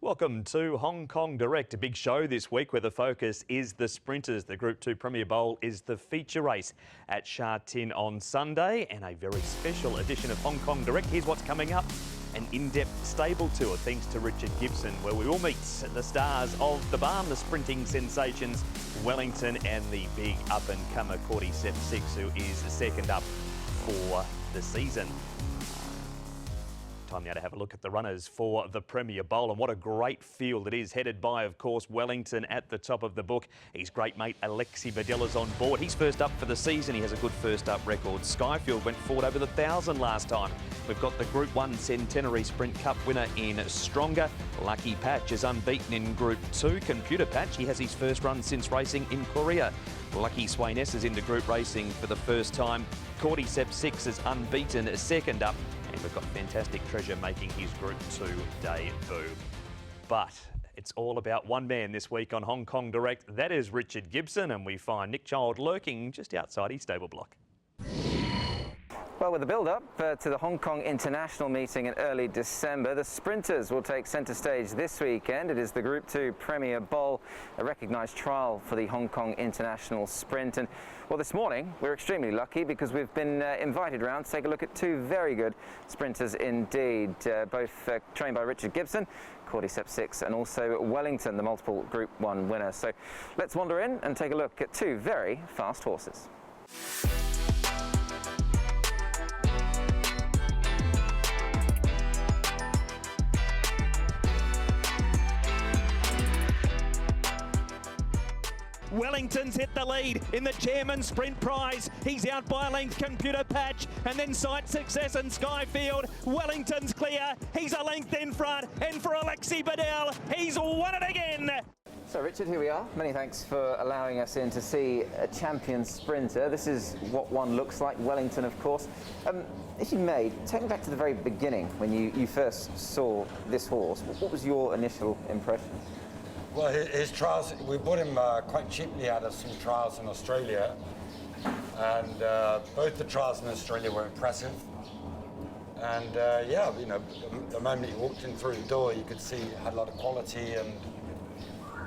Welcome to Hong Kong Direct, a big show this week where the focus is the sprinters. The Group 2 Premier Bowl is the feature race at Sha Tin on Sunday, and a very special edition of Hong Kong Direct. Here's what's coming up. An in-depth stable tour thanks to Richard Gibson, where we will meet the stars of the barn, the sprinting sensations, Wellington and the big up-and-comer Cordyceps Six, who is second up for the season. Time now to have a look at the runners for the Premier Bowl, and what a great field it is, headed by, of course, Wellington at the top of the book. His great mate Alexi Badela's on board. He's first up for the season. He has a good first up record. Skyfield went forward over the 1,000 last time. We've got the Group 1 Centenary Sprint Cup winner in Stronger. Lucky Patch is unbeaten in Group 2. Computer Patch, he has his first run since racing in Korea. Lucky Swainess is into group racing for the first time. Cordyceps Six is unbeaten second up. And we've got Fantastic Treasure making his Group 2 debut. But it's all about one man this week on Hong Kong Direct. That is Richard Gibson, and we find Nick Child lurking just outside his stable block. Well, with the build-up to the Hong Kong International meeting in early December, the sprinters will take centre stage this weekend. It is the Group 2 Premier Bowl, a recognised trial for the Hong Kong International Sprint. And, well, this morning we're extremely lucky because we've been invited round to take a look at two very good sprinters indeed, both trained by Richard Gibson, Cordyceps Six, and also Wellington, the multiple Group 1 winner. So let's wander in and take a look at two very fast horses. Wellington's hit the lead in the Chairman's Sprint Prize. He's out by a length, Computer Patch, and then Sight Success and Skyfield. Wellington's clear. He's a length in front, and for Alexi Badela, he's won it again. So Richard, here we are. Many thanks for allowing us in to see a champion sprinter. This is what one looks like, Wellington, of course. If you may, take me back to the very beginning when you first saw this horse. What was your initial impression? Well, his trials, we bought him quite cheaply out of some trials in Australia, and both the trials in Australia were impressive. And yeah, you know, the moment he walked in through the door, you could see he had a lot of quality, and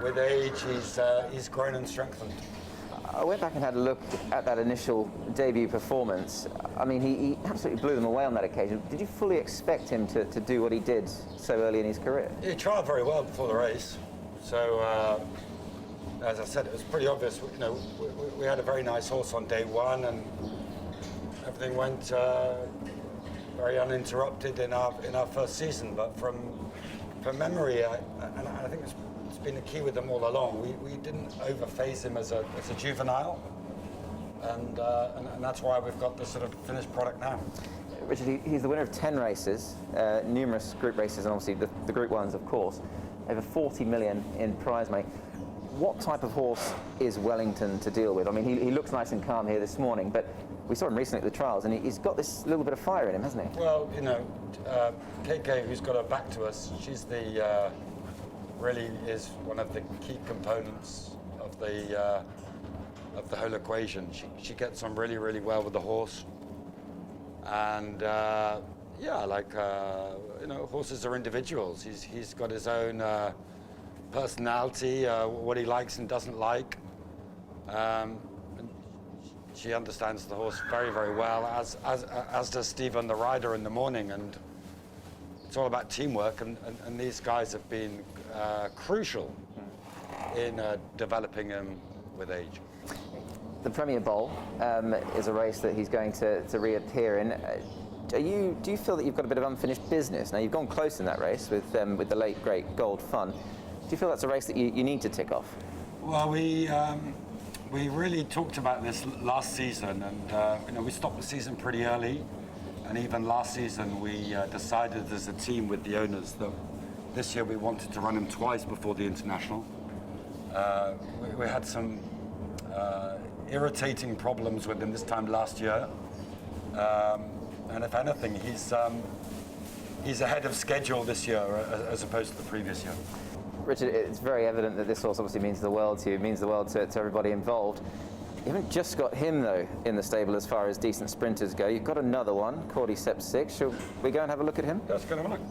with age, he's grown and strengthened. I went back and had a look at that initial debut performance. I mean, he absolutely blew them away on that occasion. Did you fully expect him to do what he did so early in his career? He trialled very well before the race. So, as I said, it was pretty obvious. You know, we had a very nice horse on day one, and everything went very uninterrupted in our first season. But from memory, and I think it's been a key with them all along. We didn't overphase him as a juvenile, and that's why we've got this sort of finished product now. Richard, he's the winner of 10 races, numerous group races, and obviously the Group 1s, of course. Over 40 million in prize money. What type of horse is Wellington to deal with? I mean, he looks nice and calm here this morning, but we saw him recently at the trials, and he's got this little bit of fire in him, hasn't he? Well, you know, KK, who's got her back to us, she's the really is one of the key components of the whole equation. She gets on really, really well with the horse, and yeah, like, you know, horses are individuals. He's got his own personality, what he likes and doesn't like. And she understands the horse very, very well, as does Stephen, the rider, in the morning. And it's all about teamwork, and these guys have been crucial in developing him with age. The Premier Bowl is a race that he's going to reappear in. Do you feel that you've got a bit of unfinished business? Now, you've gone close in that race with the late, great Gold Fun. Do you feel that's a race that you need to tick off? Well, we really talked about this last season, and you know, we stopped the season pretty early, and even last season we decided as a team with the owners that this year we wanted to run him twice before the International. We had some irritating problems with him this time last year. And if anything, he's ahead of schedule this year as opposed to the previous year. Richard, it's very evident that this horse obviously means the world to you. It means the world to everybody involved. You haven't just got him, though, in the stable as far as decent sprinters go. You've got another one, Cordyceps Six. Shall we go and have a look at him? Let's go and have a look.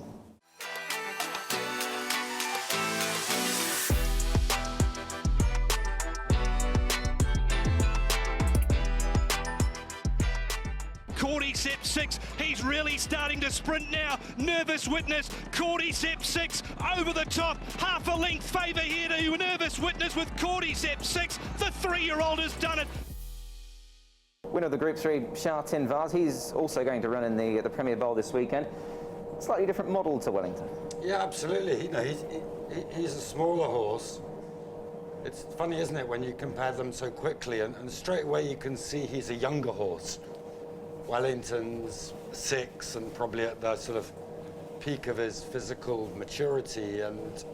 Cordyceps Six. He's really starting to sprint now. Nervous Witness, Cordyceps Six over the top. Half a length favour here to Nervous Witness with Cordyceps Six. The 3-year-old has done it. Winner of the Group 3, Shartin Vaz, he's also going to run in the Premier Bowl this weekend. Slightly different model to Wellington. Yeah, absolutely. You know, he's a smaller horse. It's funny, isn't it, when you compare them so quickly, and straight away you can see he's a younger horse. Wellington's 6 and probably at the sort of peak of his physical maturity, and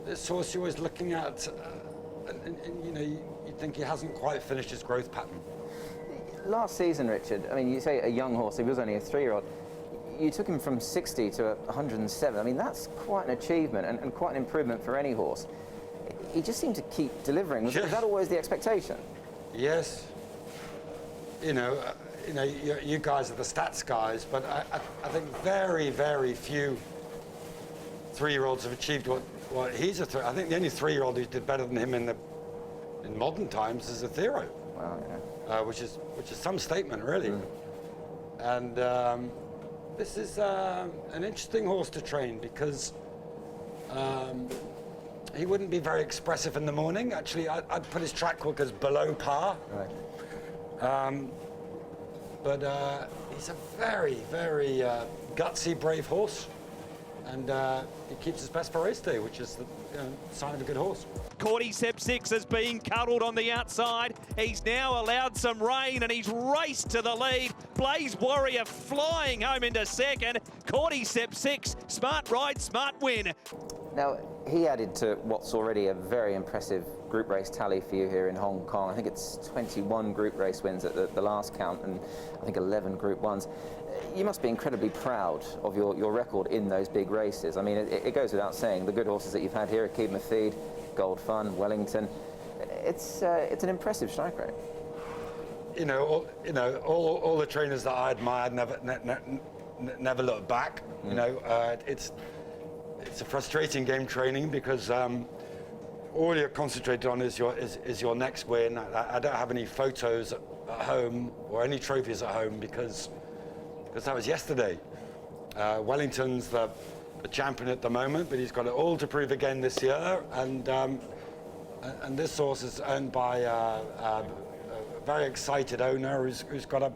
this horse you're always looking at, and you know, you think he hasn't quite finished his growth pattern. Last season, Richard, I mean, you say a young horse, he was only a 3-year-old. You took him from 60 to 107. I mean, that's quite an achievement and quite an improvement for any horse. He just seemed to keep delivering. Was that always the expectation? Yes. You know, you guys are the stats guys, but I think very, very few 3-year-olds have achieved what he's I think the only 3-year-old who did better than him in modern times is Athero. Wow, yeah. Which is some statement, really. And this is an interesting horse to train because he wouldn't be very expressive in the morning. Actually, I'd put his track work as below par. Right. But he's a very, very gutsy, brave horse. And he keeps his best for race day, which is the sign of a good horse. Cordyceps Six is being cuddled on the outside. He's now allowed some rain and he's raced to the lead. Blaze Warrior flying home into second. Cordyceps Six, smart ride, smart win. Now, he added to what's already a very impressive group race tally for you here in Hong Kong. I think it's 21 group race wins at the last count and I think 11 group ones. You must be incredibly proud of your record in those big races. I mean, it goes without saying, the good horses that you've had here, Akeem Mafid, Gold Fun, Wellington, it's an impressive strike rate. All the trainers that I admired never look back. You know, it's a frustrating game training because all you're concentrated on is your next win. I don't have any photos at home or any trophies at home because that was yesterday. Wellington's the champion at the moment, but he's got it all to prove again this year. And this horse is owned by a very excited owner who's got a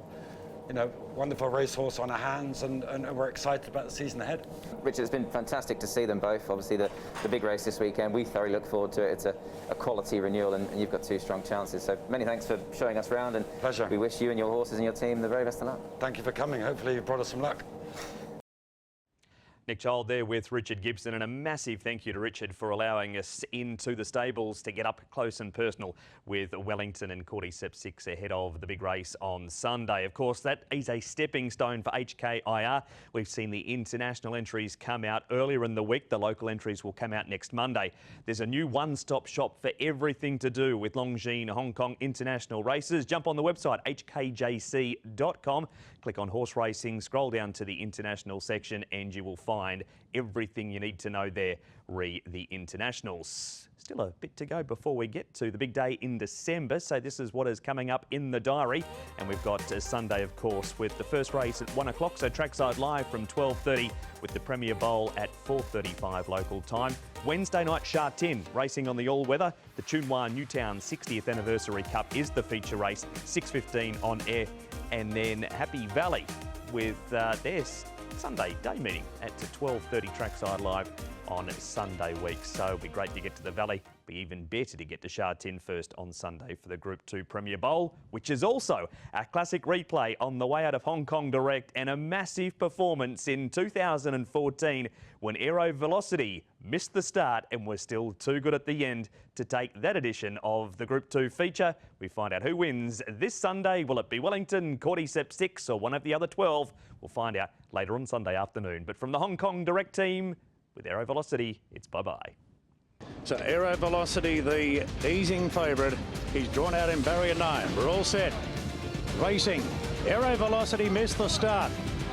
wonderful racehorse on her hands, and we're excited about the season ahead. Richard, it's been fantastic to see them both. Obviously, the big race this weekend, we thoroughly look forward to it. It's a quality renewal, and you've got 2 strong chances. So many thanks for showing us around, and pleasure. We wish you and your horses and your team the very best of luck. Thank you for coming. Hopefully you've brought us some luck. Nick Child there with Richard Gibson, and a massive thank you to Richard for allowing us into the stables to get up close and personal with Wellington and Cordyceps Six ahead of the big race on Sunday. Of course, that is a stepping stone for HKIR. We've seen the international entries come out earlier in the week. The local entries will come out next Monday. There's a new one-stop shop for everything to do with Longines Hong Kong international races. Jump on the website hkjc.com, click on horse racing, scroll down to the international section, and you will find everything you need to know there re the internationals. Still a bit to go before we get to the big day in December, so this is what is coming up in the diary. And we've got Sunday, of course, with the first race at 1 o'clock, so trackside live from 12:30 with the Premier Bowl at 4:35 local time. Wednesday night, Shartin racing on the all-weather. The Chunwa Newtown 60th Anniversary Cup is the feature race, 6:15 on air. And then Happy Valley with their Sunday day meeting at 12:30 trackside live on Sunday week. So it'll be great to get to the Valley. Be even better to get to Shartin first on Sunday for the Group 2 Premier Bowl, which is also a classic replay on the way out of Hong Kong Direct, and a massive performance in 2014 when Aero Velocity missed the start and was still too good at the end to take that edition of the Group 2 feature. We find out who wins this Sunday. Will it be Wellington, Cordyceps Six, or one of the other 12? We'll find out later on Sunday afternoon. But from the Hong Kong Direct team, with Aero Velocity, it's bye-bye. So Aero Velocity, the easing favourite. He's drawn out in barrier 9. We're all set. Racing. Aero Velocity missed the start.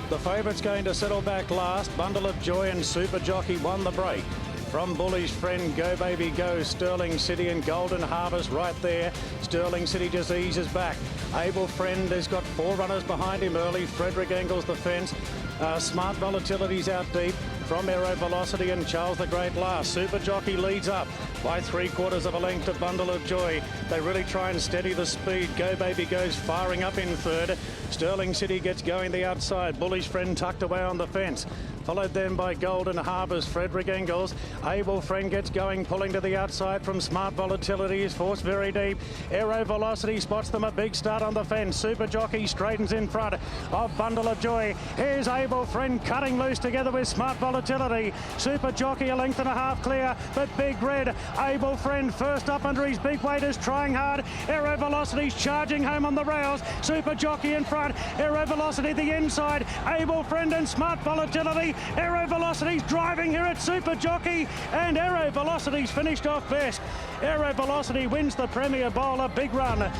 The favourite's going to settle back last. Bundle of Joy and Super Jockey won the break. from Bully's Friend, Go Baby Go, Sterling City and Golden Harvest right there. Sterling City just eases back. Able Friend has got 4 runners behind him early. Frederick Engels the fence. Smart Volatility's out deep from Aero Velocity and Charles the Great last. Super Jockey leads up by 3/4 of a length to Bundle of Joy. They really try and steady the speed. Go Baby Go's firing up in third. Sterling City gets going the outside. Bully's Friend tucked away on the fence. Followed then by Golden Harvest, Frederick Engels. Able Friend gets going, pulling to the outside from Smart Volatility. Is forced very deep. Aero Velocity spots them a big start on the fence. Super Jockey straightens in front of Bundle of Joy. Here's Able Friend cutting loose together with Smart Volatility. Super Jockey 1.5 lengths clear, but Big Red. Able Friend first up under his big weight is trying hard. Aero Velocity's charging home on the rails. Super Jockey in front. Aero Velocity the inside. Able Friend and Smart Volatility. Aero Velocity's driving here at Super Jockey, and Aero Velocity's finished off best. Aero Velocity wins the Premier Bowl, a big run.